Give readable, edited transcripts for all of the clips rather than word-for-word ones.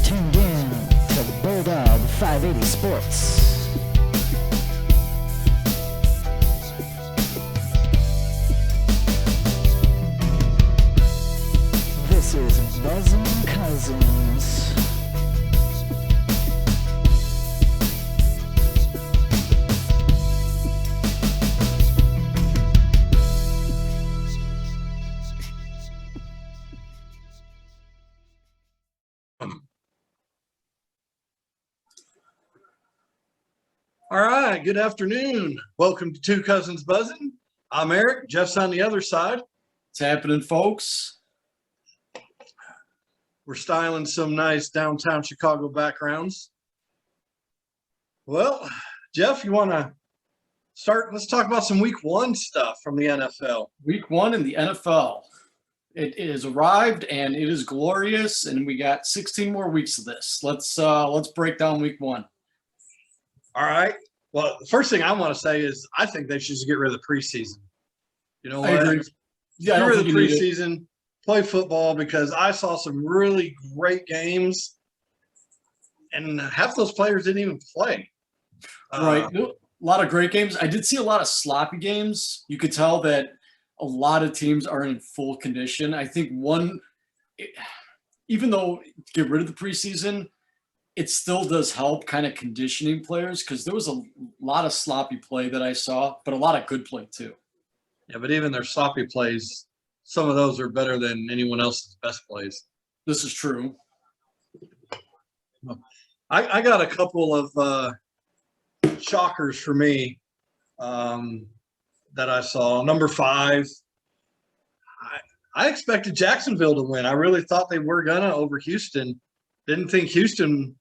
tuned in to Bulldog 580 Sports. This is Buzzin' Cousins. All right, good afternoon. Welcome to Two Cousins Buzzin. I'm Eric. Jeff's on the other side. What's happening, folks? We're styling some nice downtown Chicago backgrounds. Well, Jeff, you want to start? Let's talk about some week one stuff from the NFL. Week one in the NFL. It is arrived and it is glorious, and we got 16 more weeks of this. Let's break down week one. All right. Well, the first thing I want to say is I think they should just get rid of the preseason. You know what? I agree. Yeah, Get rid of the preseason, play football, because I saw some really great games, and half those players didn't even play. Right. A lot of great games. I did see a lot of sloppy games. You could tell that a lot of teams are in full condition. I think even though get rid of the preseason, it still does help kind of conditioning players, because there was a lot of sloppy play that I saw, but a lot of good play too. Yeah, but even their sloppy plays, some of those are better than anyone else's best plays. This is true. I got a couple of shockers for me that I saw. Number 5, I expected Jacksonville to win. I really thought they were gonna over Houston. Didn't think Houston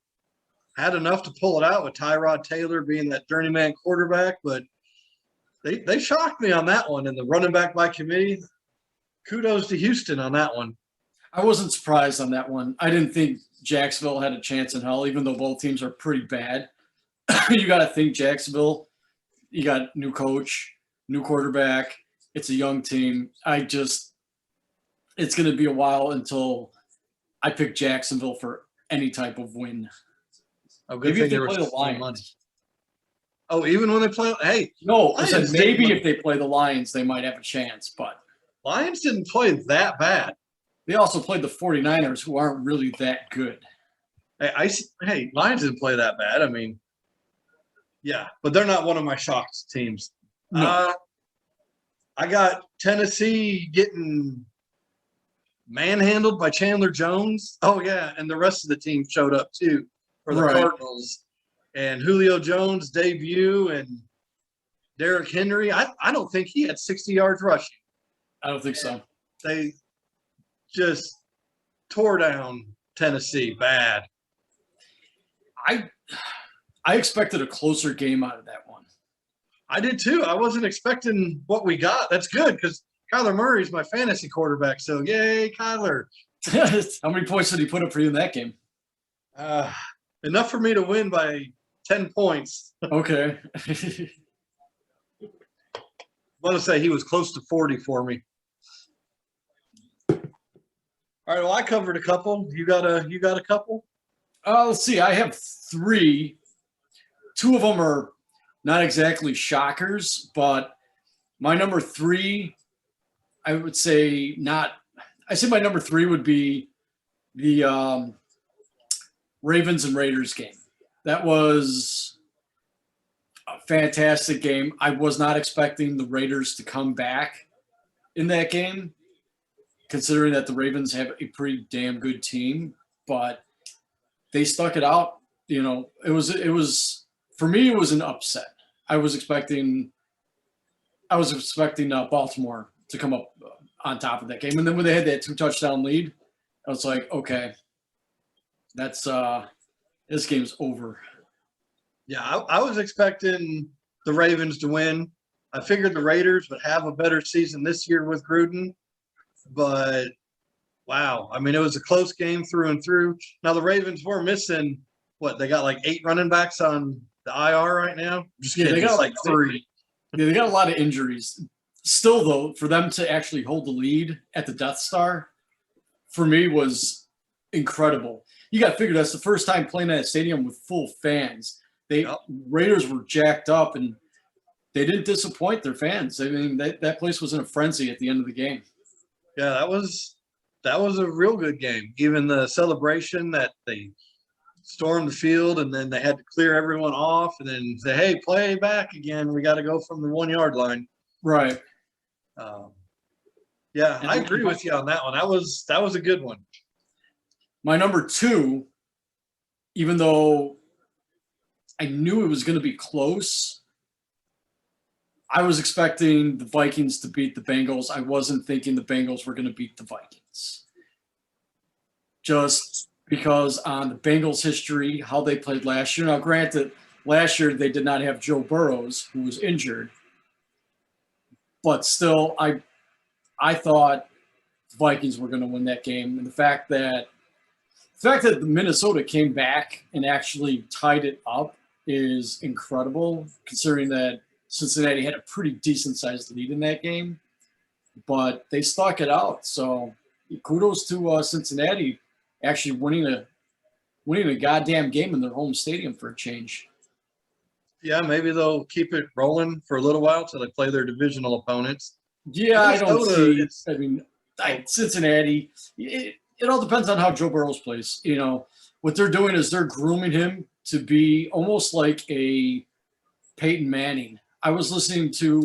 had enough to pull it out with Tyrod Taylor being that journeyman quarterback, but they shocked me on that one. And the running back by committee, kudos to Houston on that one. I wasn't surprised on that one. I didn't think Jacksonville had a chance in hell, even though both teams are pretty bad. You got to think Jacksonville, you got new coach, new quarterback. It's a young team. It's going to be a while until I pick Jacksonville for any type of win. Oh, good Maybe if thing they there play was the Lions. money. Oh, even when they play – hey. No, I said Lions maybe didn't- if they play the Lions, they might have a chance. But Lions didn't play that bad. they also played the 49ers, who aren't really that good. Hey, Lions didn't play that bad. I mean, yeah, but they're not one of my shocked teams. No. I got Tennessee getting manhandled by Chandler Jones. Oh, yeah, and the rest of the team showed up too for the Right. Cardinals. And Julio Jones' debut and Derrick Henry. I don't think he had 60 yards rushing. I don't think so. They just tore down Tennessee bad. I expected a closer game out of that one. I did too. I wasn't expecting what we got. That's good because Kyler Murray's my fantasy quarterback. So, yay, Kyler. How many points did he put up for you in that game? Enough for me to win by 10 points. Okay. I want to say he was close to 40 for me. All right, well, I covered a couple. You got a couple? Let's see. I have 3. 2 of them are not exactly shockers, but my number 3, I would say not. I say my number 3 would be the Ravens and Raiders game. That was a fantastic game. I was not expecting the Raiders to come back in that game, considering that the Ravens have a pretty damn good team, but they stuck it out. You know, it was for me, it was an upset. I was expecting Baltimore to come up on top of that game. And then when they had that 2-touchdown lead, I was like, okay, that's this game's over. Yeah, I was expecting the Ravens to win. I figured the Raiders would have a better season this year with Gruden, but wow. I mean, it was a close game through and through. Now, the Ravens were missing, they got like 8 running backs on the IR right now? Just kidding. They got it's like 3. Yeah, they got a lot of injuries. Still, though, for them to actually hold the lead at the Death Star, for me, was incredible. you got to figure that's the first time playing at a stadium with full fans. Yep. Raiders were jacked up, and they didn't disappoint their fans. I mean, that place was in a frenzy at the end of the game. Yeah, that was a real good game. Even the celebration that they stormed the field and then they had to clear everyone off and then say, "Hey, play back again. We got to go from the 1 yard line." Right. Yeah, I agree with you on that one. That was a good one. My number 2, even though I knew it was going to be close, I was expecting the Vikings to beat the Bengals. I wasn't thinking the Bengals were going to beat the Vikings. Just because on the Bengals' history, how they played last year. Now, granted, last year they did not have Joe Burrows, who was injured. But still, I thought the Vikings were going to win that game. And the fact that Minnesota came back and actually tied it up is incredible, considering that Cincinnati had a pretty decent-sized lead in that game. But they stuck it out. So kudos to Cincinnati actually winning a goddamn game in their home stadium for a change. Yeah, maybe they'll keep it rolling for a little while till they play their divisional opponents. Yeah, I don't see. It's- I mean, Cincinnati. It all depends on how Joe Burrows plays. You know, what they're doing is they're grooming him to be almost like a Peyton Manning. I was listening to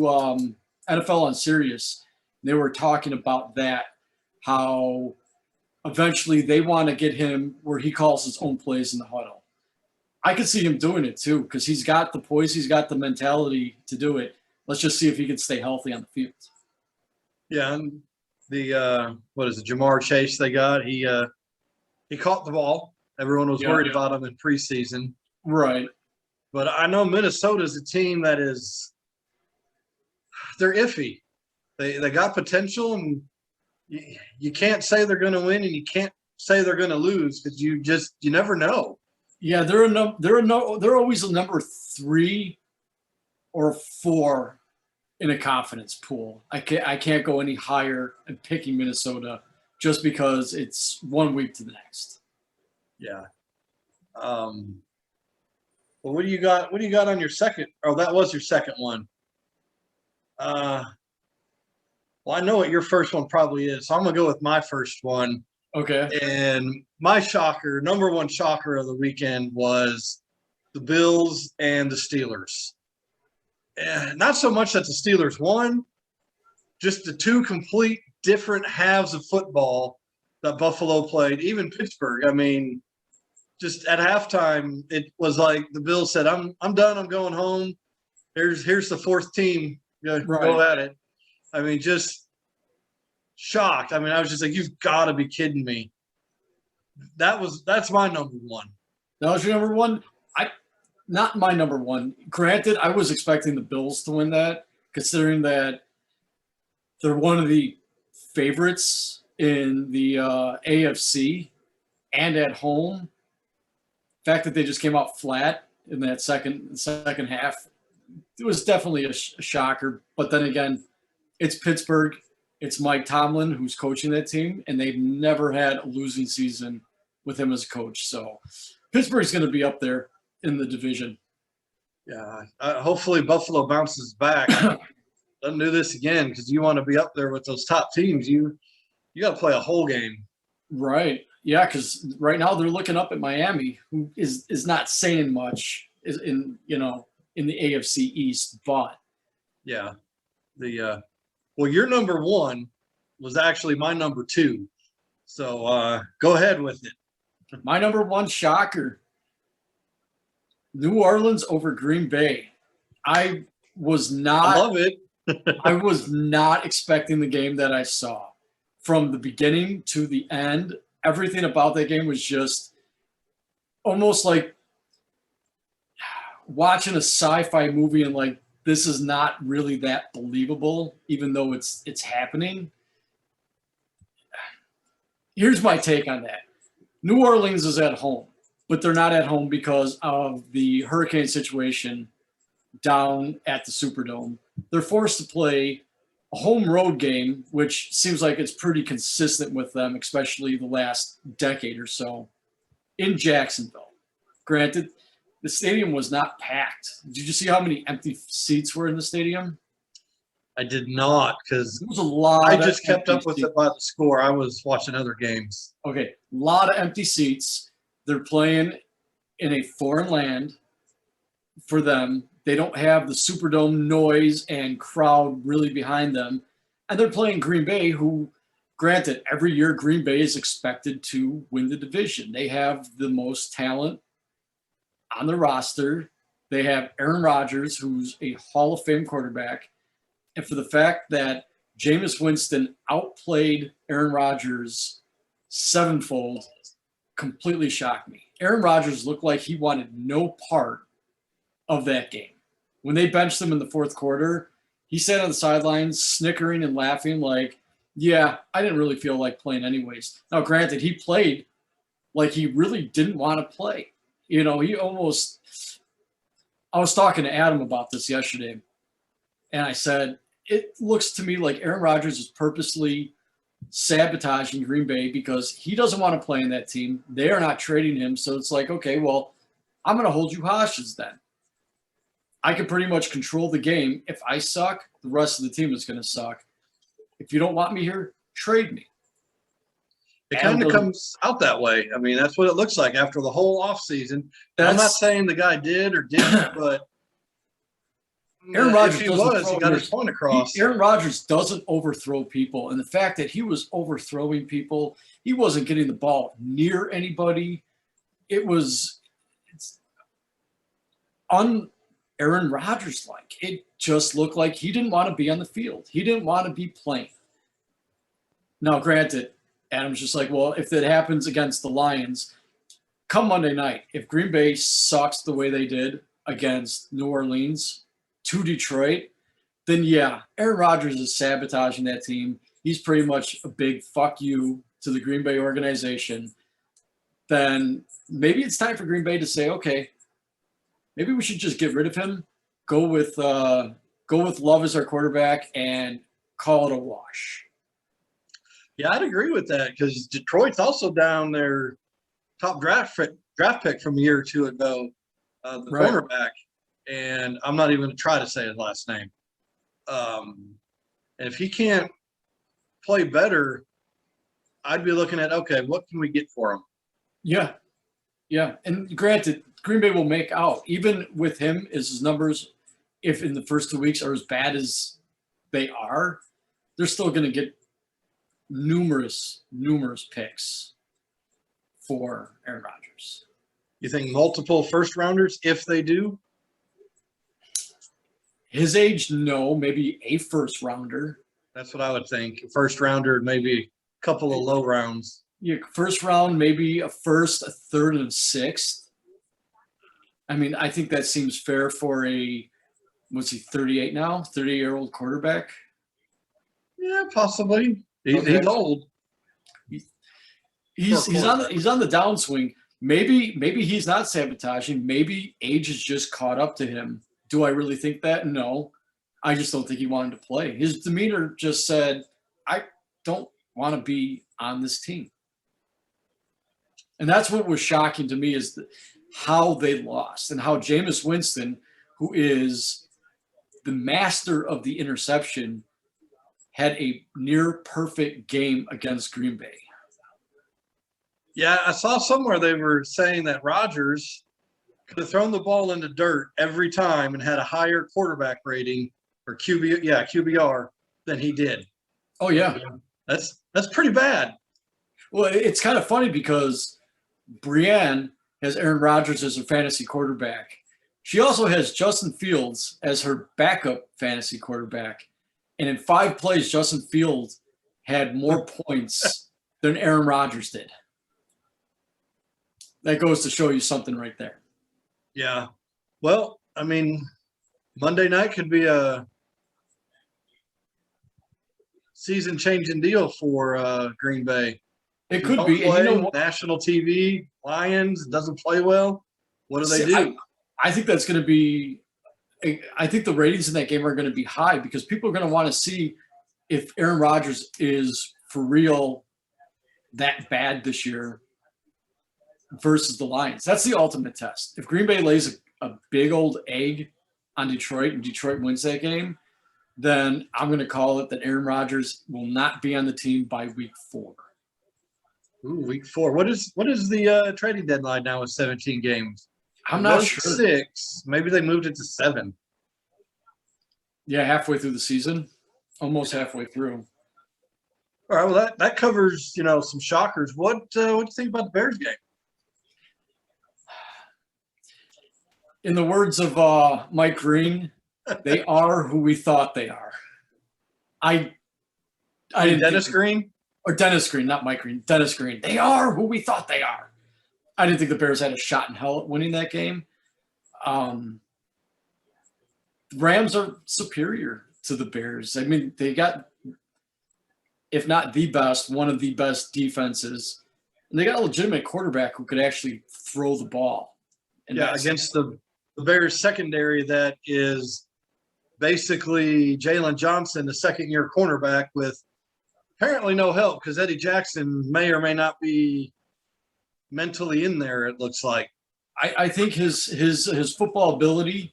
NFL on Sirius. They were talking about that, how eventually they want to get him where he calls his own plays in the huddle. I could see him doing it too because he's got the poise, he's got the mentality to do it. Let's just see if he can stay healthy on the field. Yeah, and the what is it, Jamar Chase they got? He caught the ball. Everyone was worried about him in preseason. Right. But I know Minnesota's a team that they're iffy. They got potential, and you can't say they're going to win, and you can't say they're going to lose because you never know. Yeah, they're always a number 3 or 4 in a confidence pool. I can't go any higher in picking Minnesota just because it's 1 week to the next. Yeah. Well, what do you got? What do you got on your second? Oh, that was your second one. Well, I know what your first one probably is, so I'm gonna go with my first one. Okay. And my shocker, number one shocker of the weekend was the Bills and the Steelers. And not so much that the Steelers won, just the two complete different halves of football that Buffalo played, even Pittsburgh. I mean, just at halftime, it was like the Bills said, I'm done, I'm going home. Here's the fourth team. Go at it. I mean, just shocked. I mean, I was just like, you've got to be kidding me. That's my number one. That was your number one? Not my number one. Granted, I was expecting the Bills to win that, considering that they're one of the favorites in the AFC and at home. The fact that they just came out flat in that second half, it was definitely a shocker. But then again, it's Pittsburgh. It's Mike Tomlin who's coaching that team, and they've never had a losing season with him as a coach. So Pittsburgh's going to be up there in the division. Yeah, hopefully Buffalo bounces back. Doesn't do this again, because you want to be up there with those top teams. You got to play a whole game. Right. Yeah, because right now they're looking up at Miami, who is not saying much in the AFC East, but yeah, well, your number one was actually my number two, so go ahead with it. My number one shocker: New Orleans over Green Bay. I love it. I was not expecting the game that I saw from the beginning to the end. Everything about that game was just almost like watching a sci-fi movie and like, this is not really that believable, even though it's happening. Here's my take on that. New Orleans is at home, but they're not at home because of the hurricane situation down at the Superdome. They're forced to play a home road game, which seems like it's pretty consistent with them, especially the last decade or so. in Jacksonville. Granted, the stadium was not packed. Did you see how many empty seats were in the stadium? I did not, because There was a lot. I of just kept empty up with seats. it by the score. I was watching other games. Okay, a lot of empty seats. They're playing in a foreign land for them. They don't have the Superdome noise and crowd really behind them. And they're playing Green Bay, who, granted, every year Green Bay is expected to win the division. They have the most talent on the roster. They have Aaron Rodgers, who's a Hall of Fame quarterback. And for the fact that Jameis Winston outplayed Aaron Rodgers sevenfold completely shocked me. Aaron Rodgers looked like he wanted no part of that game. When they benched him in the fourth quarter, he sat on the sidelines snickering and laughing like, yeah, I didn't really feel like playing anyways. Now, granted, he played like he really didn't want to play. You know, he almost – I was talking to Adam about this yesterday, and I said, it looks to me like Aaron Rodgers is purposely sabotaging Green Bay because he doesn't want to play in that team. They are not trading him. So it's like, okay, well, I'm going to hold you hostage then. I can pretty much control the game. If I suck, the rest of the team is going to suck. If you don't want me here, trade me. It kind of comes out that way. I mean, that's what it looks like after the whole offseason. I'm not saying the guy did or didn't, but Aaron Rodgers if he was, he got his point across. Aaron Rodgers doesn't overthrow people. And the fact that he was overthrowing people, he wasn't getting the ball near anybody. It's Aaron Rodgers like. It just looked like he didn't want to be on the field. He didn't want to be playing. Now, granted, Adam's just like, well, if that happens against the Lions, come Monday night, if Green Bay sucks the way they did against New Orleans to Detroit, then yeah, Aaron Rodgers is sabotaging that team. He's pretty much a big fuck you to the Green Bay organization. Then maybe it's time for Green Bay to say, okay, maybe we should just get rid of him, go with Love as our quarterback, and call it a wash. Yeah, I'd agree with that because Detroit's also down their top draft pick from a year or two ago, the cornerback, and I'm not even going to try to say his last name. And if he can't play better, I'd be looking at, okay, what can we get for him? Yeah. And granted, Green Bay will make out. Even with him, is his numbers, if in the first 2 weeks are as bad as they are, they're still going to get numerous picks for Aaron Rodgers. You think multiple first rounders if they do? His age, no. Maybe a first rounder. That's what I would think. A first rounder, maybe a couple of low rounds. Yeah, first round, maybe a first, a third, and a sixth. I mean, I think that seems fair for what's he, 38 now? 30-year-old quarterback? Yeah, possibly. He's old. He's on the downswing. Maybe he's not sabotaging. Maybe age has just caught up to him. Do I really think that? No. I just don't think he wanted to play. His demeanor just said, I don't want to be on this team. And that's what was shocking to me is how they lost and how Jameis Winston, who is the master of the interception, had a near perfect game against Green Bay. Yeah, I saw somewhere they were saying that Rodgers could have thrown the ball into dirt every time and had a higher quarterback rating or QBR than he did. Oh yeah. That's pretty bad. Well, it's kind of funny because Brienne has Aaron Rodgers as her fantasy quarterback. She also has Justin Fields as her backup fantasy quarterback. And in 5 plays, Justin Fields had more points than Aaron Rodgers did. That goes to show you something right there. Yeah. Well, I mean, Monday night could be a season-changing deal for Green Bay. It could be. Play, and you know what? national TV, Lions, doesn't play well. What do they do? I think that's going to be – I think the ratings in that game are going to be high because people are going to want to see if Aaron Rodgers is for real that bad this year versus the Lions. That's the ultimate test. If Green Bay lays a big old egg on Detroit and Detroit wins that game, then I'm going to call it that Aaron Rodgers will not be on the team by week 4. Ooh, week 4. What is the trading deadline now with 17 games? I'm It not was sure. 6. Maybe they moved it to 7. Yeah, halfway through the season, almost halfway through. All right, well that covers some shockers. What do you think about the Bears game? In the words of Mike Green, they are who we thought they are. I didn't Dennis think, Green? or Dennis Green, not Mike Green. Dennis Green. They are who we thought they are. I didn't think the Bears had a shot in hell at winning that game. The Rams are superior to the Bears. I mean, they got, if not the best, one of the best defenses. And they got a legitimate quarterback who could actually throw the ball. And Yeah, against the Bears secondary that is basically Jalen Johnson, the second-year cornerback, with apparently no help because Eddie Jackson may or may not be mentally in there, it looks like. I think his football ability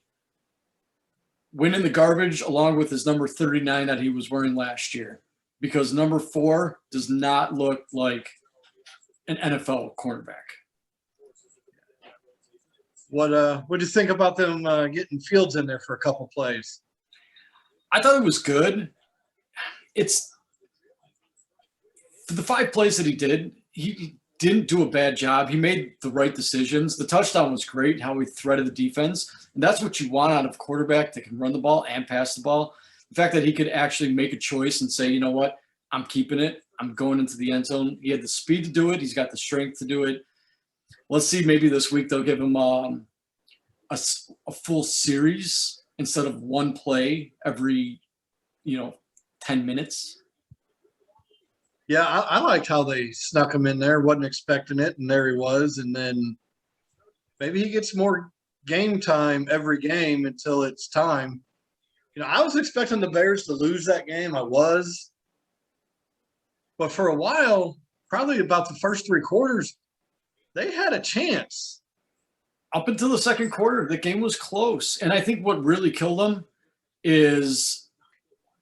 went in the garbage along with his number 39 that he was wearing last year, because number 4 does not look like an NFL cornerback. What do you think about them getting Fields in there for a couple plays? I thought it was good. It's for the 5 plays that he did, he didn't do a bad job. He made the right decisions. The touchdown was great, how he threaded the defense. And that's what you want out of a quarterback that can run the ball and pass the ball. The fact that he could actually make a choice and say, you know what, I'm keeping it. I'm going into the end zone. He had the speed to do it. He's got the strength to do it. Let's see, maybe this week they'll give him a full series instead of one play every, 10 minutes. Yeah, I liked how they snuck him in there. Wasn't expecting it, and there he was. And then maybe he gets more game time every game until it's time. I was expecting the Bears to lose that game. I was. But for a while, probably about the first 3 quarters, they had a chance. Up until the second quarter, the game was close. And I think what really killed them is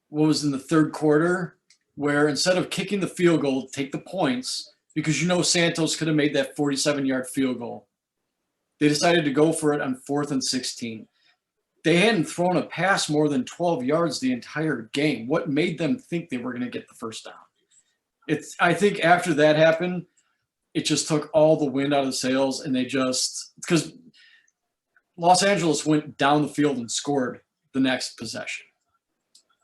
what was in the third quarter, where instead of kicking the field goal, take the points, because Santos could have made that 47-yard field goal. They decided to go for it on 4th and 16. They hadn't thrown a pass more than 12 yards the entire game. What made them think they were going to get the first down? I think after that happened, it just took all the wind out of the sails, and because Los Angeles went down the field and scored the next possession.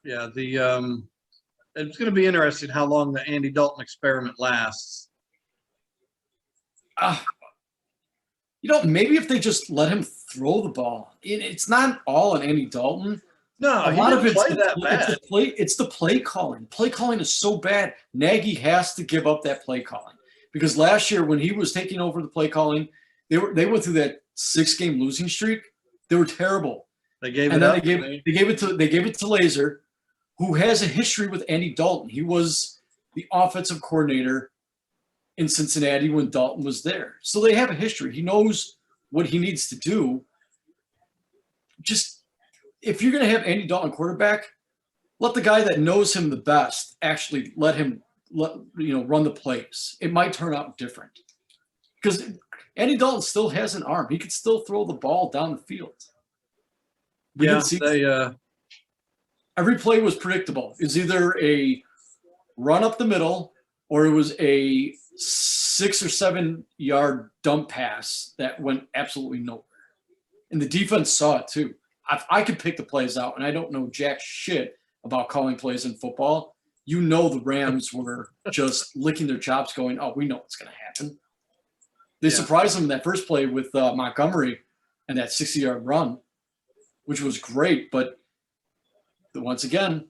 Yeah, it's going to be interesting how long the Andy Dalton experiment lasts. Maybe if they just let him throw the ball. It's not all on Andy Dalton. No, A lot of it's it's the play calling. Play calling is so bad. Nagy has to give up that play calling, because last year when he was taking over the play calling, they went through that 6-game losing streak. They were terrible. They gave it and then up. They gave it to Laser, who has a history with Andy Dalton. He was the offensive coordinator in Cincinnati when Dalton was there. So they have a history. He knows what he needs to do. Just, if you're going to have Andy Dalton quarterback, let the guy that knows him the best actually let him run the plays. It might turn out different, because Andy Dalton still has an arm. He could still throw the ball down the field. Every play was predictable. It was either a run up the middle or it was a 6 or 7 yard dump pass that went absolutely nowhere. And the defense saw it too. I could pick the plays out, and I don't know jack shit about calling plays in football. The Rams were just licking their chops going, oh, we know what's going to happen. They surprised them in that first play with Montgomery and that 60-yard run, which was great. But once again,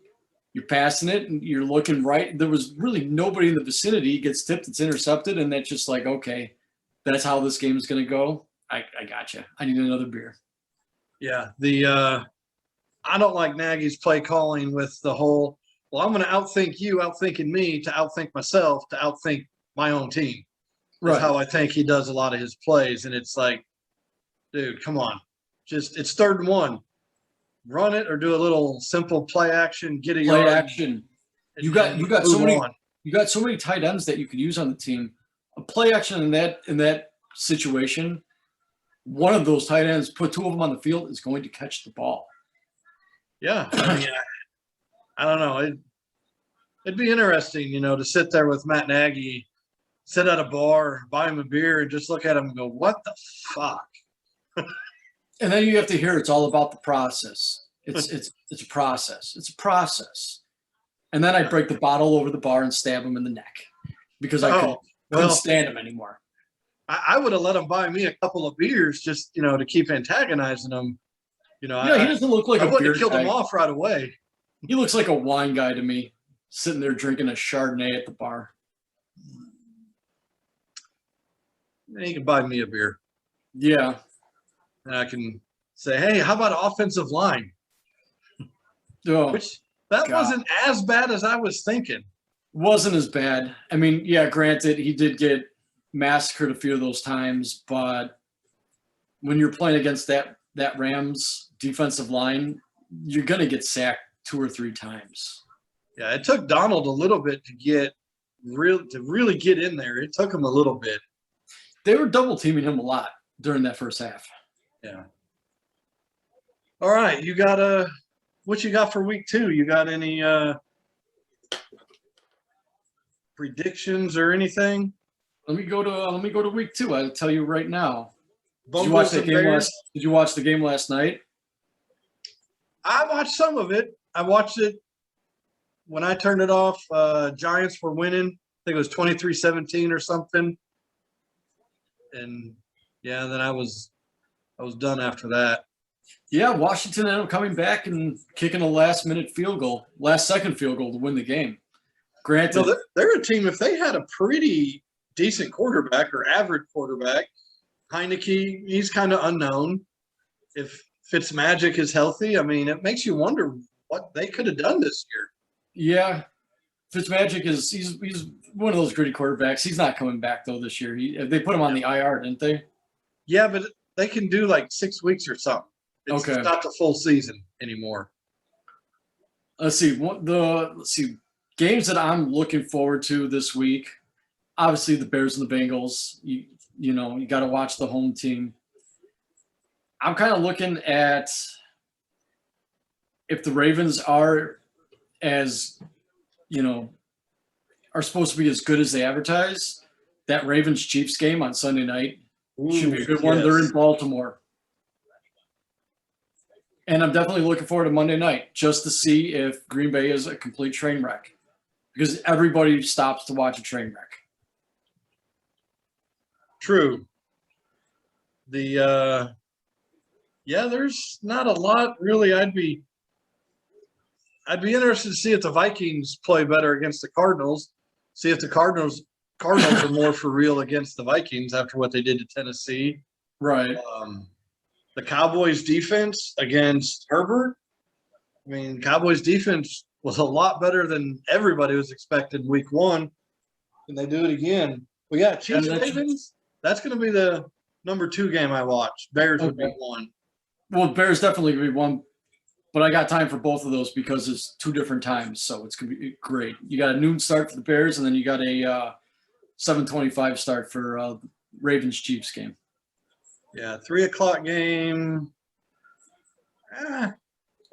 you're passing it and you're looking right. There was really nobody in the vicinity. It gets tipped, it's intercepted, and that's just like, okay, that's how this game is going to go. I got you. I need another beer. Yeah, I don't like Nagy's play calling with the whole, well, I'm going to outthink you, outthinking me, to outthink myself, to outthink my own team. Right. how I think he does a lot of his plays. And it's like, dude, come on. It's 3rd and 1. Run it or do a little simple play action, get a Play yard. action. You got move so many on. you got so many tight ends that you could use on the team. A play action in that situation, one of those tight ends, put 2 of them on the field, is going to catch the ball. Yeah. I mean, I don't know. It'd be interesting, to sit there with Matt Nagy, sit at a bar, buy him a beer, and just look at him and go, what the fuck? And then you have to hear it's all about the process. It's a process. It's a process. And then I break the bottle over the bar and stab him in the neck because I couldn't stand him anymore. I would have let him buy me a couple of beers just, to keep antagonizing him. He doesn't look like I a wouldn't beer have killed guy. him off right away. He looks like a wine guy to me, sitting there drinking a Chardonnay at the bar. He can buy me a beer. Yeah. And I can say, hey, how about offensive line? Oh, Which that wasn't as bad as I was thinking. wasn't as bad. I mean, yeah, granted, he did get massacred a few of those times, but when you're playing against that Rams defensive line, you're going to get sacked 2 or 3 times. Yeah, it took Donald a little bit to really get in there. It took him a little bit. They were double teaming him a lot during that first half. Yeah. All right, you got what you got for week 2? You got any predictions or anything? Let me go to week 2. I'll tell you right now. Did you Bungles watch that and game Bears? Did you watch the game last night? I watched some of it. I watched it when I turned it off. Giants were winning. I think it was 23-17 or something. And yeah, then I was done after that. Yeah, Washington ended up coming back and kicking a last second field goal to win the game. Granted, No, they're a team. If they had a pretty decent quarterback or average quarterback, Heineke, he's kind of unknown. If Fitzmagic is healthy, I mean, it makes you wonder what they could have done this year. yeah, Fitzmagic he's one of those gritty quarterbacks. He's not coming back though this year. They put him on the IR, didn't they? Yeah, but they can do like 6 weeks or something. It's Okay. not the full season anymore. Let's see. Games that I'm looking forward to this week. Obviously, the Bears and the Bengals. You got to watch the home team. I'm kind of looking at if the Ravens are are supposed to be as good as they advertise. That Ravens Chiefs game on Sunday night should be a good one. Yes. They're in Baltimore. And I'm definitely looking forward to Monday night just to see if Green Bay is a complete train wreck. Because everybody stops to watch a train wreck. True. There's not a lot really. I'd be interested to see if the Vikings play better against the Cardinals. See if the Cardinals are more for real against the Vikings after what they did to Tennessee. Right. The Cowboys defense against Herbert. I mean, Cowboys defense was a lot better than everybody was expecting week 1. Can they do it again? We got Chiefs Ravens. That's going to be the number 2 game I watch. Bears would be 1. Well, Bears definitely going to be 1. But I got time for both of those because it's 2 different times. So it's going to be great. You got a noon start for the Bears, and then you got a 7:25 start for Ravens-Chiefs game. Yeah, 3:00 game. I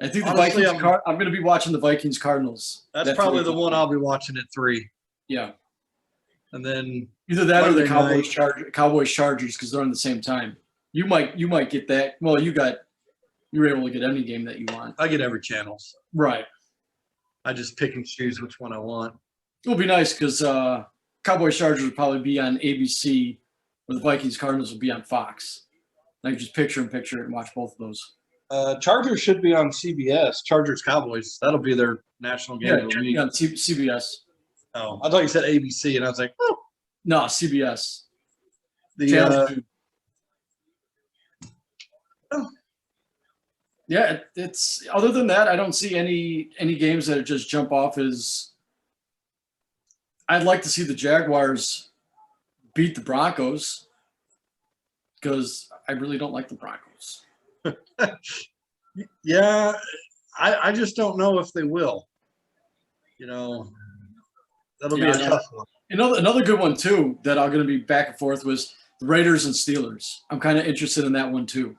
think Honestly, I'm going to be watching the Vikings Cardinals. That's probably the one I'll be watching at 3. Yeah. And then Either that or the Monday night. Cowboys Chargers because they're on the same time. You might get that. Well, you were able to get any game that you want. I get every channel. So Right. I just pick and choose which one I want. It'll be nice because Cowboys Chargers will probably be on ABC, where the Vikings Cardinals will be on Fox. I can just picture it and watch both of those. Chargers should be on CBS. Chargers Cowboys. That'll be their national game of the week. On CBS. Oh, I thought you said ABC, and I was like, oh. No, CBS. Yeah, it's other than that, I don't see any games that just jump off as. I'd like to see the Jaguars beat the Broncos because I really don't like the Broncos. Yeah, I just don't know if they will. You know, that'll be a tough one. Another good one too that I'm going to be back and forth was the Raiders and Steelers. I'm kind of interested in that one too.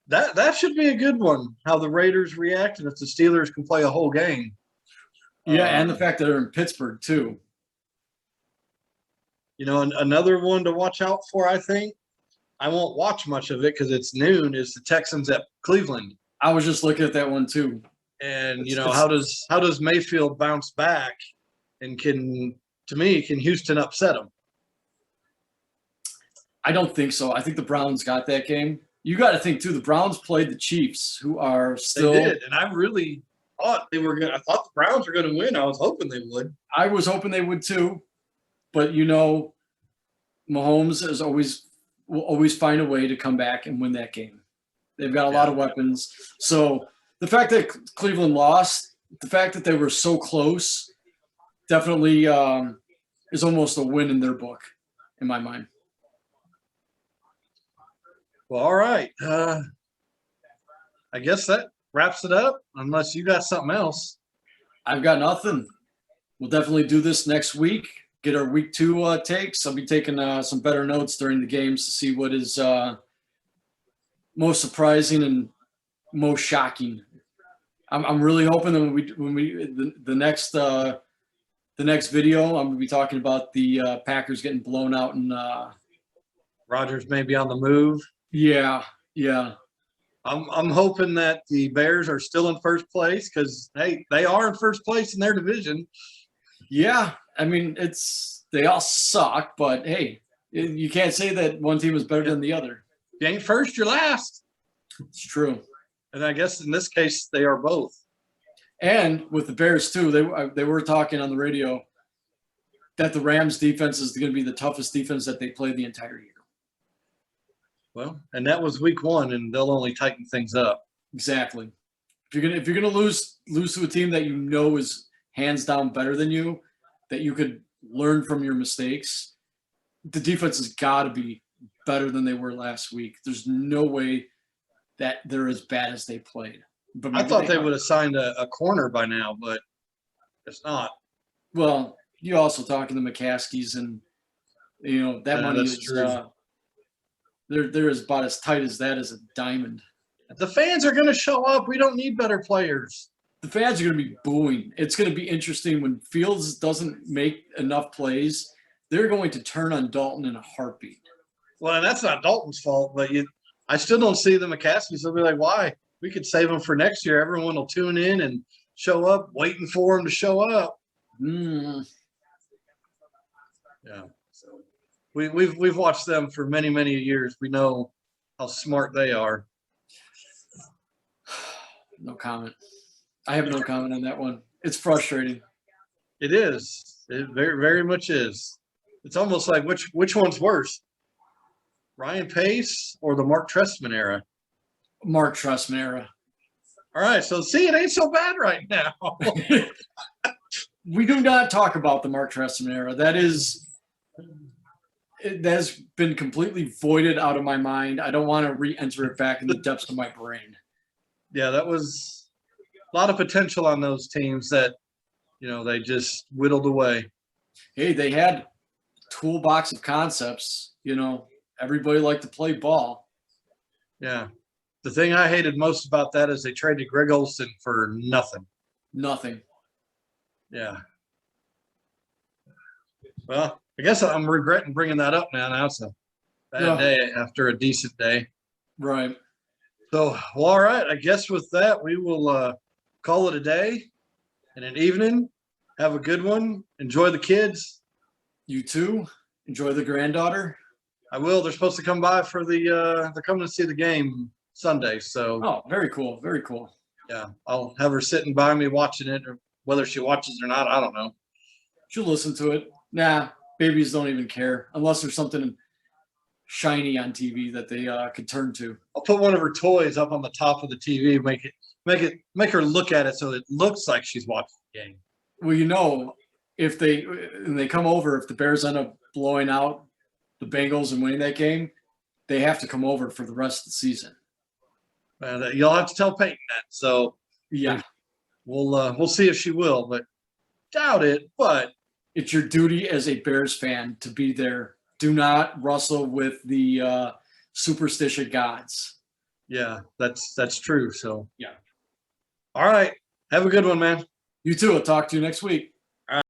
That should be a good one. How the Raiders react, and if the Steelers can play a whole game. Yeah, and the fact that they're in Pittsburgh too. You know, another one to watch out for. I think I won't watch much of it because it's noon. Is the Texans at Cleveland? I was just looking at that one too. And you know, how does Mayfield bounce back? And can Houston upset them? I don't think so. I think the Browns got that game. You got to think too. The Browns played the Chiefs, who are still. They did, and I really thought they were going. I thought the Browns were going to win. I was hoping they would. I was hoping they would too, but you know, Mahomes will always find a way to come back and win that game. They've got a lot of weapons. So the fact that Cleveland lost, the fact that they were so close, definitely is almost a win in their book, in my mind. Well, all right. I guess that wraps it up, unless you got something else. I've got nothing. We'll definitely do this next week, get our week 2 takes. I'll be taking some better notes during the games to see what is most surprising and most shocking. I'm really hoping that when we the next video, I'm going to be talking about the Packers getting blown out and Rodgers may be on the move. Yeah. I'm hoping that the Bears are still in first place because they are in first place in their division. Yeah, I mean they all suck, but hey, you can't say that one team is better than the other. If you ain't first, you're last. It's true. And I guess in this case they are both. And with the Bears too, they were talking on the radio that the Rams defense is going to be the toughest defense that they play the entire year. Well, and that was week 1, and they'll only tighten things up. Exactly. If you're gonna lose to a team that you know is hands down better than you, that you could learn from your mistakes, the defense has got to be better than they were last week. There's no way that they're as bad as they played. But I thought they would have signed a corner by now, but it's not. Well, you also talking to McCaskies, and you know that money is true. They're about as tight as that as a diamond. The fans are going to show up. We don't need better players. The fans are going to be booing. It's going to be interesting when Fields doesn't make enough plays. They're going to turn on Dalton in a heartbeat. Well, and that's not Dalton's fault, but I still don't see the McCaskies. They'll be like, why? We could save them for next year. Everyone will tune in and show up, waiting for them to show up. Mm. Yeah. So we've watched them for many, many years. We know how smart they are. No comment. I have no comment on that one. It's frustrating. It is. It very, very much is. It's almost like which one's worse, Ryan Pace or the Mark Trestman era? Mark Trestman era. All right. So see, it ain't so bad right now. We do not talk about the Mark Trestman era. That has been completely voided out of my mind. I don't want to re-enter it back in the depths of my brain. Yeah, that was a lot of potential on those teams that, they just whittled away. Hey, they had a toolbox of concepts. Everybody liked to play ball. Yeah. The thing I hated most about that is they traded Greg Olson for nothing. Nothing. Yeah. Well, I guess I'm regretting bringing that up now. Now it's a bad day after a decent day. Right. So, well, all right. I guess with that, we will call it a day and an evening. Have a good one. Enjoy the kids. You too. Enjoy the granddaughter. I will. They're supposed to come by for they're coming to see the game Sunday. So. Oh, very cool. Very cool. Yeah. I'll have her sitting by me watching it, or whether she watches or not, I don't know. She'll listen to it. Nah, babies don't even care unless there's something shiny on TV that they could turn to. I'll put one of her toys up on the top of the TV, make her look at it so it looks like she's watching the game. Well, if they come over, if the Bears end up blowing out the Bengals and winning that game, they have to come over for the rest of the season. And you'll have to tell Peyton that. So Yeah, we'll see if she will, but doubt it. But it's your duty as a Bears fan to be there. Do not wrestle with the superstition gods. yeah, that's true. So Yeah. all right, have a good one, man. You too. I'll talk to you next week.